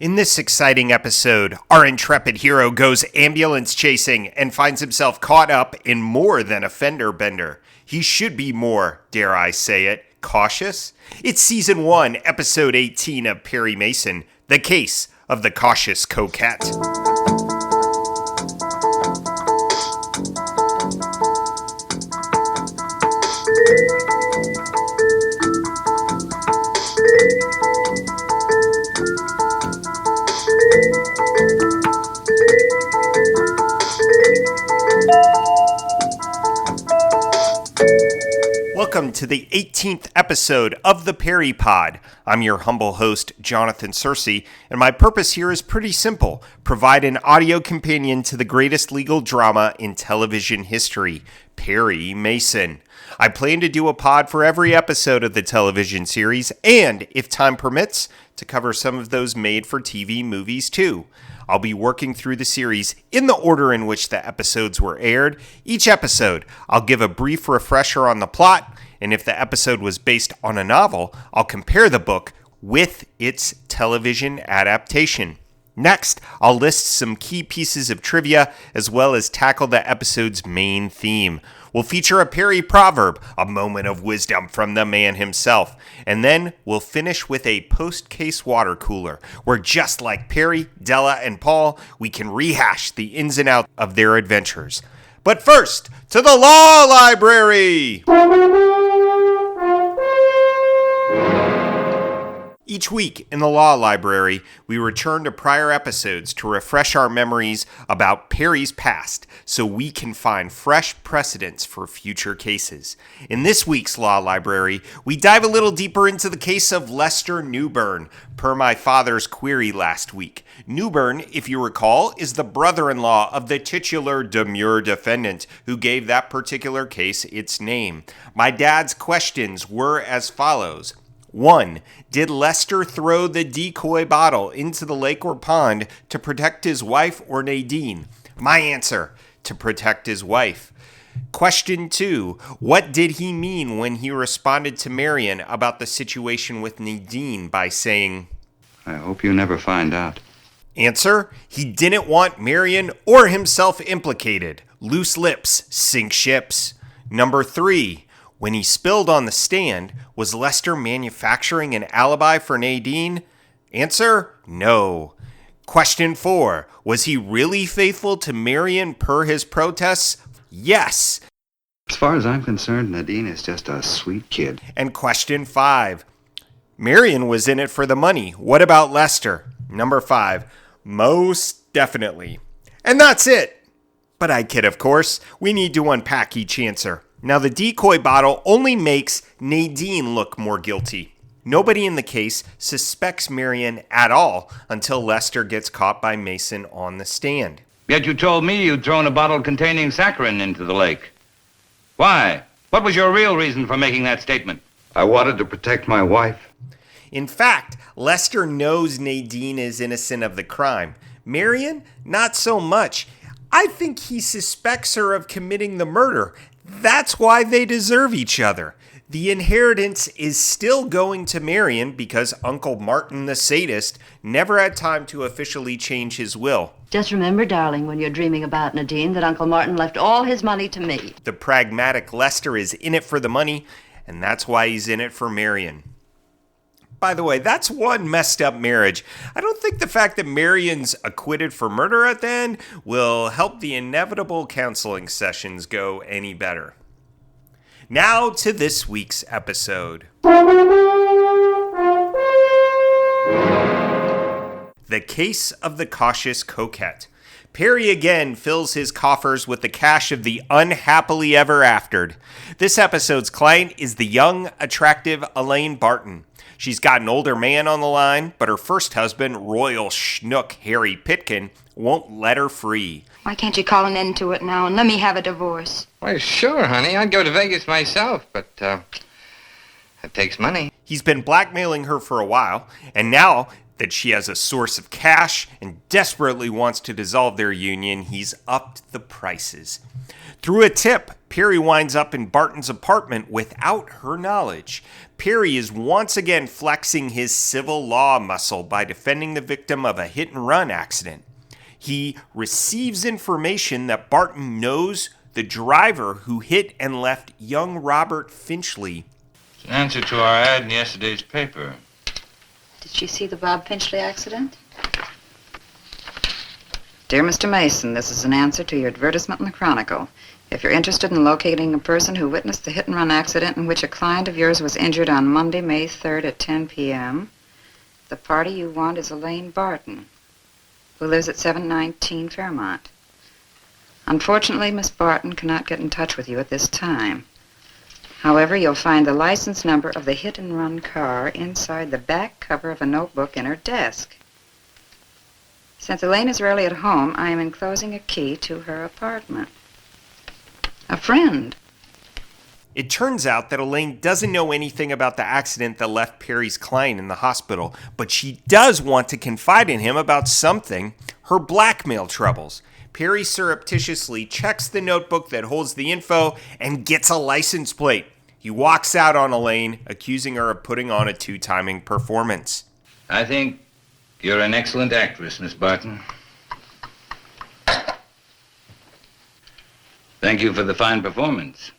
In this exciting episode, our intrepid hero goes ambulance chasing and finds himself caught up in more than a fender bender. He should be more, dare I say it, cautious? It's Season 1, Episode 18 of Perry Mason, The Case of the Cautious Coquette. Welcome to the 18th episode of the Perry Pod. I'm your humble host, Jonathan Searcy, and my purpose here is pretty simple. Provide an audio companion to the greatest legal drama in television history, Perry Mason. I plan to do a pod for every episode of the television series, and, if time permits, to cover some of those made-for-TV movies too. I'll be working through the series in the order in which the episodes were aired. Each episode, I'll give a brief refresher on the plot, and if the episode was based on a novel, I'll compare the book with its television adaptation. Next, I'll list some key pieces of trivia as well as tackle the episode's main theme. We'll feature a Perry proverb, a moment of wisdom from the man himself. And then we'll finish with a post-case water cooler, where just like Perry, Della, and Paul, we can rehash the ins and outs of their adventures. But first, to the law library! Each week in the Law Library, we return to prior episodes to refresh our memories about Perry's past so we can find fresh precedents for future cases. In this week's Law Library, we dive a little deeper into the case of Lester Newbern, per my father's query last week. Newbern, if you recall, is the brother-in-law of the titular demure defendant who gave that particular case its name. My dad's questions were as follows. 1. Did Lester throw the decoy bottle into the lake or pond to protect his wife or Nadine? My answer, to protect his wife. Question 2. What did he mean when he responded to Marion about the situation with Nadine by saying, I hope you never find out. Answer, he didn't want Marion or himself implicated. Loose lips sink ships. Number 3. When he spilled on the stand, was Lester manufacturing an alibi for Nadine? Answer, no. Question 4. Was he really faithful to Marion per his protests? Yes. As far as I'm concerned, Nadine is just a sweet kid. And question 5. Marion was in it for the money. What about Lester? Number 5. Most definitely. And that's it. But I kid, of course. We need to unpack each answer. Now, the decoy bottle only makes Nadine look more guilty. Nobody in the case suspects Marion at all until Lester gets caught by Mason on the stand. Yet you told me you'd thrown a bottle containing saccharin into the lake. Why? What was your real reason for making that statement? I wanted to protect my wife. In fact, Lester knows Nadine is innocent of the crime. Marion, not so much. I think he suspects her of committing the murder. That's why they deserve each other. The inheritance is still going to Marion because Uncle Martin the sadist never had time to officially change his will. Just remember, darling, when you're dreaming about Nadine, that Uncle Martin left all his money to me. The pragmatic Lester is in it for the money, and that's why he's in it for Marion. By the way, that's one messed up marriage. I don't think the fact that Marion's acquitted for murder at the end will help the inevitable counseling sessions go any better. Now to this week's episode. The Case of the Cautious Coquette. Perry again fills his coffers with the cash of the unhappily ever aftered. This episode's client is the young, attractive Elaine Barton. She's got an older man on the line, but her first husband, royal schnook Harry Pitkin, won't let her free. Why can't you call an end to it now and let me have a divorce? Why, sure, honey. I'd go to Vegas myself, but that takes money. He's been blackmailing her for a while, and now that she has a source of cash and desperately wants to dissolve their union, he's upped the prices. Through a tip, Perry winds up in Barton's apartment without her knowledge. Perry is once again flexing his civil law muscle by defending the victim of a hit-and-run accident. He receives information that Barton knows the driver who hit and left young Robert Finchley. It's an answer to our ad in yesterday's paper. Did she see the Bob Finchley accident? Dear Mr. Mason, this is an answer to your advertisement in the Chronicle. If you're interested in locating a person who witnessed the hit-and-run accident in which a client of yours was injured on Monday, May 3rd at 10 p.m., the party you want is Elaine Barton, who lives at 719 Fairmont. Unfortunately, Miss Barton cannot get in touch with you at this time. However, you'll find the license number of the hit-and-run car inside the back cover of a notebook in her desk. Since Elaine is rarely at home, I am enclosing a key to her apartment. A friend. It turns out that Elaine doesn't know anything about the accident that left Perry's client in the hospital, but she does want to confide in him about something, her blackmail troubles. Perry surreptitiously checks the notebook that holds the info and gets a license plate. He walks out on Elaine, accusing her of putting on a two-timing performance. I think you're an excellent actress, Miss Barton. Thank you for the fine performance.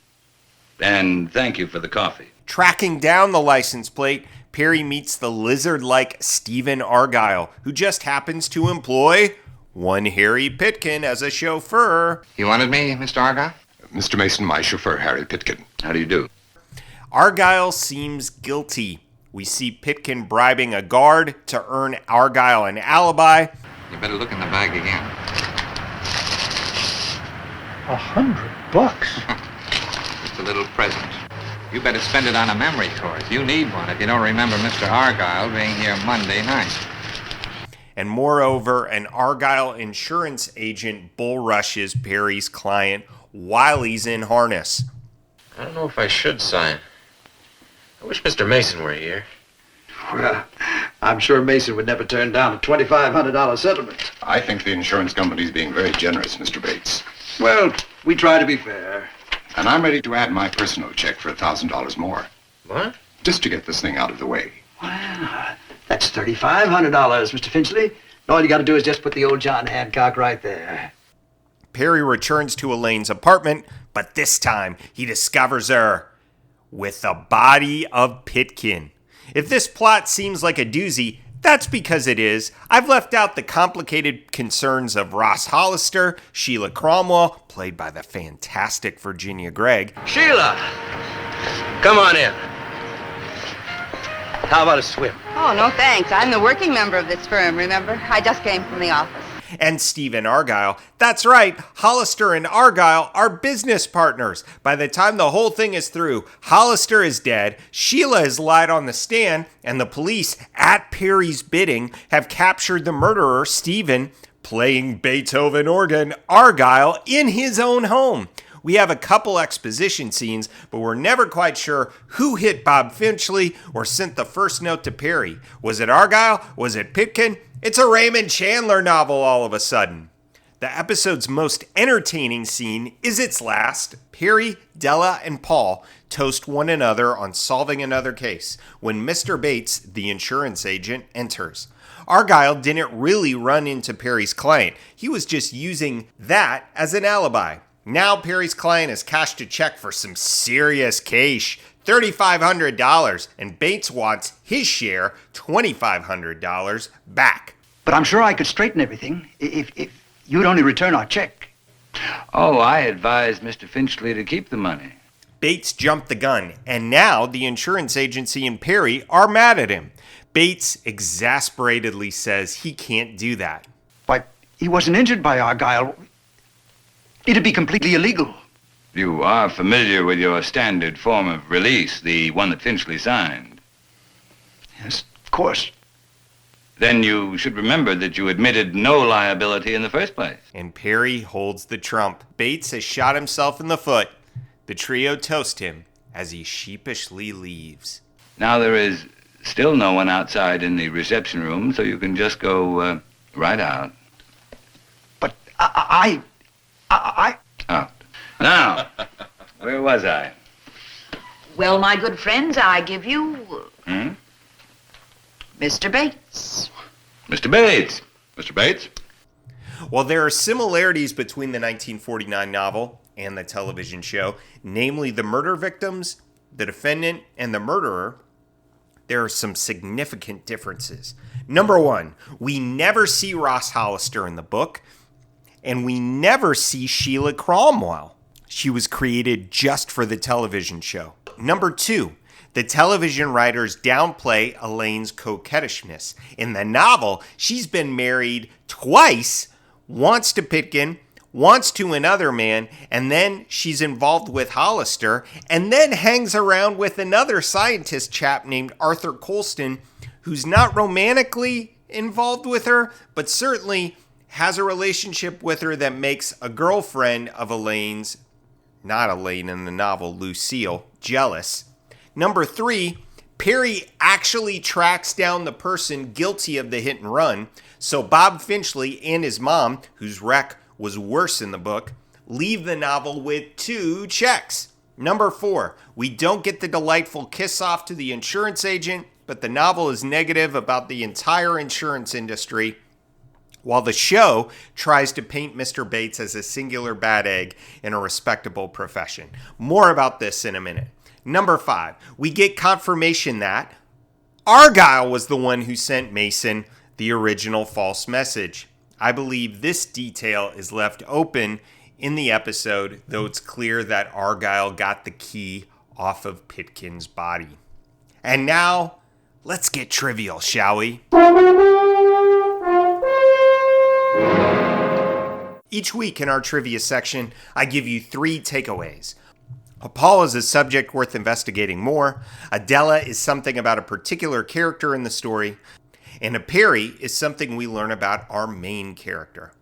And thank you for the coffee. Tracking down the license plate, Perry meets the lizard-like Stephen Argyle, who just happens to employ one Harry Pitkin as a chauffeur. You wanted me, Mr. Argyle? Mr. Mason, my chauffeur, Harry Pitkin. How do you do? Argyle seems guilty. We see Pitkin bribing a guard to earn Argyle an alibi. You better look in the bag again. $100? It's a little present. You better spend it on a memory course. You need one if you don't remember Mr. Argyle being here Monday night. And moreover, an Argyle insurance agent bull rushes Perry's client while he's in harness. I don't know if I should sign. I wish Mr. Mason were here. Well, I'm sure Mason would never turn down a $2,500 settlement. I think the insurance company's being very generous, Mr. Bates. Well, we try to be fair. And I'm ready to add my personal check for $1,000 more. What? Just to get this thing out of the way. Well, that's $3,500, Mr. Finchley. And all you got to do is just put the old John Hancock right there. Perry returns to Elaine's apartment, but this time he discovers her with the body of Pitkin. If this plot seems like a doozy, that's because it is. I've left out the complicated concerns of Ross Hollister, Sheila Cromwell, played by the fantastic Virginia Gregg. Sheila! Come on in. How about a swim? Oh, no thanks. I'm the working member of this firm, remember? I just came from the office. And Stephen Argyle. That's right, Hollister and Argyle are business partners. By the time the whole thing is through, Hollister is dead, Sheila has lied on the stand, and the police, at Perry's bidding, have captured the murderer, Stephen, playing Beethoven organ, Argyle, in his own home. We have a couple exposition scenes, but we're never quite sure who hit Bob Finchley or sent the first note to Perry. Was it Argyle? Was it Pitkin? It's a Raymond Chandler novel all of a sudden. The episode's most entertaining scene is its last. Perry, Della, and Paul toast one another on solving another case when Mr. Bates, the insurance agent, enters. Argyle didn't really run into Perry's client. He was just using that as an alibi. Now Perry's client has cashed a check for some serious cash, $3,500, and Bates wants his share, $2,500, back. But I'm sure I could straighten everything if you'd only return our check. Oh, I advised Mr. Finchley to keep the money. Bates jumped the gun, and now the insurance agency and Perry are mad at him. Bates exasperatedly says he can't do that. Why, he wasn't injured by Argyle. It'd be completely illegal. You are familiar with your standard form of release, the one that Finchley signed. Yes, of course. Then you should remember that you admitted no liability in the first place. And Perry holds the trump. Bates has shot himself in the foot. The trio toast him as he sheepishly leaves. Now there is still no one outside in the reception room, so you can just go right out. But I... Out. Now, where was I? Well, my good friends, I give you Mr. Bates. Mr. Bates. Mr. Bates? While there are similarities between the 1949 novel and the television show, namely the murder victims, the defendant, and the murderer, there are some significant differences. Number one, we never see Ross Hollister in the book, and we never see Sheila Cromwell. She was created just for the television show. Number two, the television writers downplay Elaine's coquettishness. In the novel, she's been married twice, once to Pitkin, once to another man, and then she's involved with Hollister, and then hangs around with another scientist chap named Arthur Colston, who's not romantically involved with her, but certainly has a relationship with her that makes a girlfriend of Elaine's, not Elaine in the novel, Lucille, jealous. Number three, Perry actually tracks down the person guilty of the hit and run, so Bob Finchley and his mom, whose wreck was worse in the book, leave the novel with 2 checks. Number four, we don't get the delightful kiss off to the insurance agent, but the novel is negative about the entire insurance industry, while the show tries to paint Mr. Bates as a singular bad egg in a respectable profession. More about this in a minute. Number five, we get confirmation that Argyle was the one who sent Mason the original false message. I believe this detail is left open in the episode, though it's clear that Argyle got the key off of Pitkin's body. And now, let's get trivial, shall we? Each week in our trivia section, I give you 3 takeaways. Paul is a subject worth investigating more, Adela is something about a particular character in the story, and a Perry is something we learn about our main character.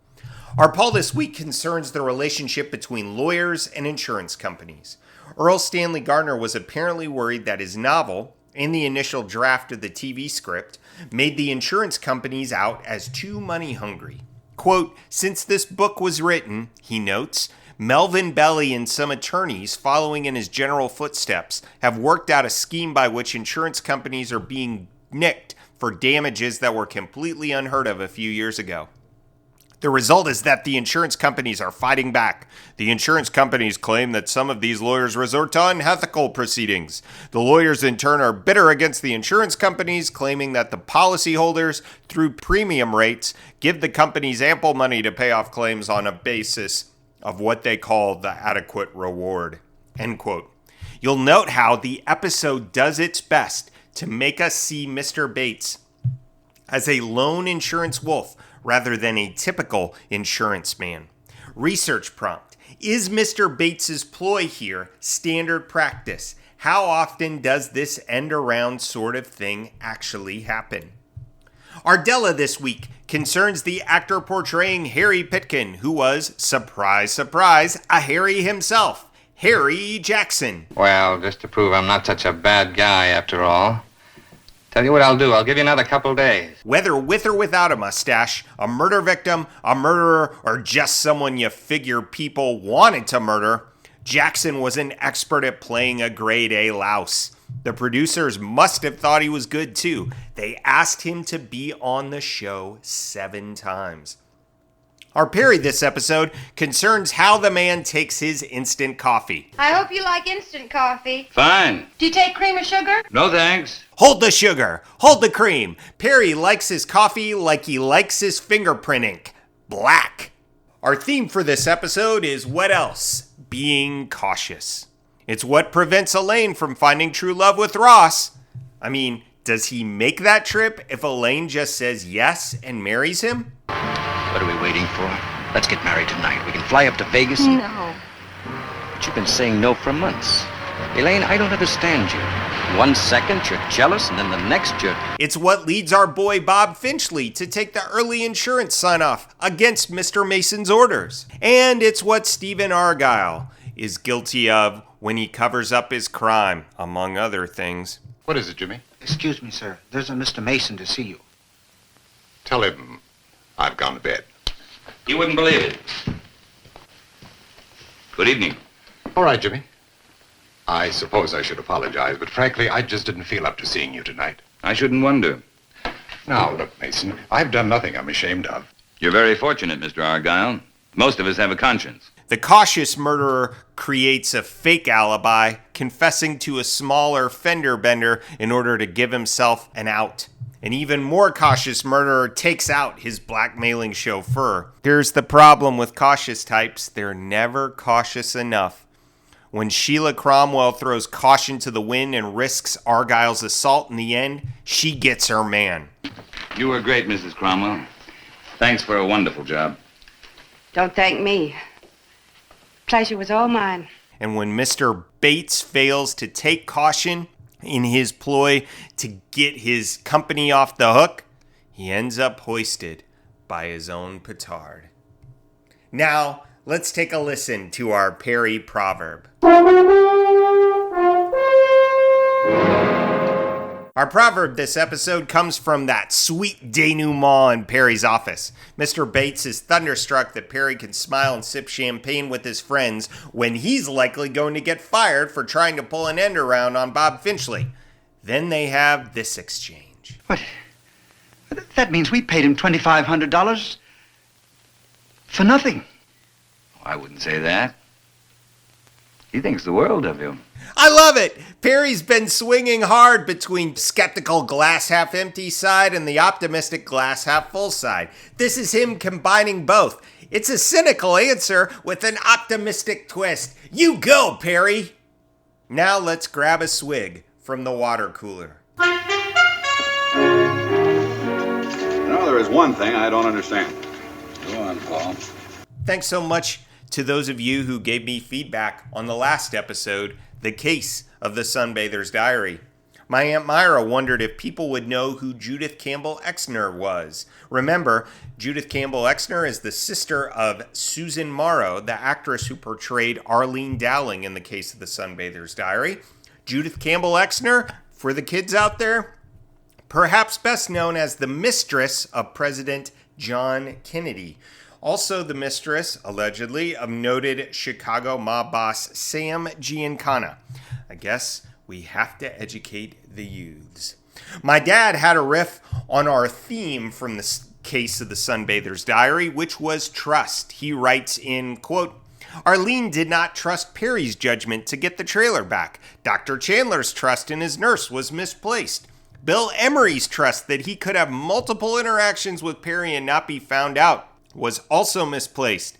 Our Paul this week concerns the relationship between lawyers and insurance companies. Earl Stanley Gardner was apparently worried that his novel, in the initial draft of the TV script, made the insurance companies out as too money hungry. Quote, since this book was written, he notes, Melvin Belly and some attorneys following in his general footsteps have worked out a scheme by which insurance companies are being nicked for damages that were completely unheard of a few years ago. The result is that the insurance companies are fighting back. The insurance companies claim that some of these lawyers resort to unethical proceedings. The lawyers in turn are bitter against the insurance companies, claiming that the policyholders, through premium rates, give the companies ample money to pay off claims on a basis of what they call the adequate reward. End quote. You'll note how the episode does its best to make us see Mr. Bates as a lone insurance wolf rather than a typical insurance man. Research prompt. Is Mr. Bates's ploy here standard practice? How often does this end around sort of thing actually happen? Ardella this week concerns the actor portraying Harry Pitkin, who was, surprise, surprise, a Harry himself, Harry Jackson. Well, just to prove I'm not such a bad guy after all, tell you what I'll do. I'll give you another couple days. Whether with or without a mustache, a murder victim, a murderer, or just someone you figure people wanted to murder, Jackson was an expert at playing a grade A louse. The producers must have thought he was good too. They asked him to be on the show 7 times. Our Perry this episode concerns how the man takes his instant coffee. I hope you like instant coffee. Fine. Do you take cream or sugar? No thanks. Hold the sugar, hold the cream. Perry likes his coffee like he likes his fingerprint ink. Black. Our theme for this episode is what else? Being cautious. It's what prevents Elaine from finding true love with Ross. I mean, does he make that trip if Elaine just says yes and marries him? What are we waiting for? Let's get married tonight. We can fly up to Vegas. No. But you've been saying no for months. Elaine, I don't understand you. 1 second you're jealous, and then the next you're... It's what leads our boy Bob Finchley to take the early insurance sign-off against Mr. Mason's orders. And it's what Stephen Argyle is guilty of when he covers up his crime, among other things. What is it, Jimmy? Excuse me, sir. There's a Mr. Mason to see you. Tell him I've gone to bed. You wouldn't believe it. Good evening. All right, Jimmy. I suppose I should apologize, but frankly, I just didn't feel up to seeing you tonight. I shouldn't wonder. Now, look, Mason, I've done nothing I'm ashamed of. You're very fortunate, Mr. Argyle. Most of us have a conscience. The cautious murderer creates a fake alibi, confessing to a smaller fender bender in order to give himself an out. An even more cautious murderer takes out his blackmailing chauffeur. Here's the problem with cautious types. They're never cautious enough. When Sheila Cromwell throws caution to the wind and risks Argyle's assault in the end, she gets her man. You were great, Mrs. Cromwell. Thanks for a wonderful job. Don't thank me. Pleasure was all mine. And when Mr. Bates fails to take caution in his ploy to get his company off the hook, he ends up hoisted by his own petard. Now, let's take a listen to our Perry proverb. Our proverb this episode comes from that sweet denouement in Perry's office. Mr. Bates is thunderstruck that Perry can smile and sip champagne with his friends when he's likely going to get fired for trying to pull an end around on Bob Finchley. Then they have this exchange. What? That means we paid him $2,500 for nothing. I wouldn't say that. He thinks the world of you. I love it! Perry's been swinging hard between skeptical glass half empty side and the optimistic glass half full side. This is him combining both. It's a cynical answer with an optimistic twist. You go, Perry! Now let's grab a swig from the water cooler. You know, there is one thing I don't understand. Go on, Paul. Thanks so much to those of you who gave me feedback on the last episode, The Case of the Sunbather's Diary. My Aunt Myra wondered if people would know who Judith Campbell Exner was. Remember, Judith Campbell Exner is the sister of Susan Morrow, the actress who portrayed Arlene Dowling in The Case of the Sunbather's Diary. Judith Campbell Exner, for the kids out there, perhaps best known as the mistress of President John Kennedy. Also the mistress, allegedly, of noted Chicago mob boss Sam Giancana. I guess we have to educate the youths. My dad had a riff on our theme from the Case of the Sunbather's Diary, which was trust. He writes in, quote, Arlene did not trust Perry's judgment to get the trailer back. Dr. Chandler's trust in his nurse was misplaced. Bill Emery's trust that he could have multiple interactions with Perry and not be found out was also misplaced.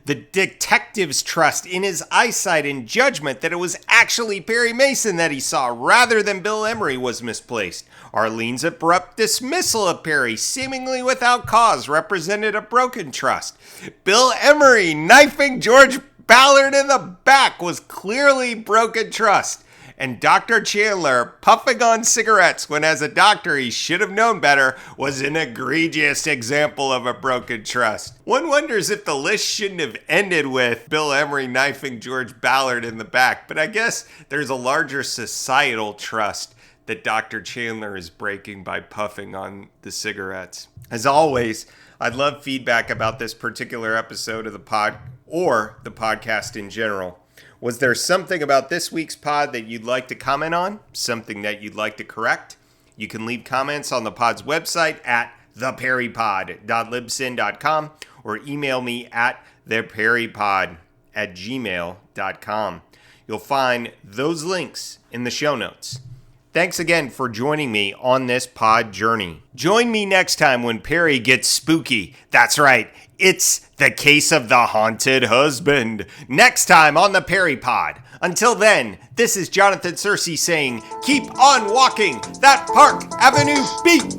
The detective's trust in his eyesight and judgment that it was actually Perry Mason that he saw rather than Bill Emery was misplaced. Arlene's abrupt dismissal of Perry, seemingly without cause, represented a broken trust. Bill Emery knifing George Ballard in the back was clearly broken trust. And Dr. Chandler puffing on cigarettes when as a doctor he should have known better was an egregious example of a broken trust. One wonders if the list shouldn't have ended with Bill Emery knifing George Ballard in the back, but I guess there's a larger societal trust that Dr. Chandler is breaking by puffing on the cigarettes. As always, I'd love feedback about this particular episode of the pod or the podcast in general. Was there something about this week's pod that you'd like to comment on? Something that you'd like to correct? You can leave comments on the pod's website at theperrypod.libsyn.com or email me at theperrypod@gmail.com. You'll find those links in the show notes. Thanks again for joining me on this pod journey. Join me next time when Perry gets spooky. That's right, it's the case of the haunted husband. Next time on the Perry Pod. Until then, this is Jonathan Searcy saying, keep on walking that Park Avenue beat.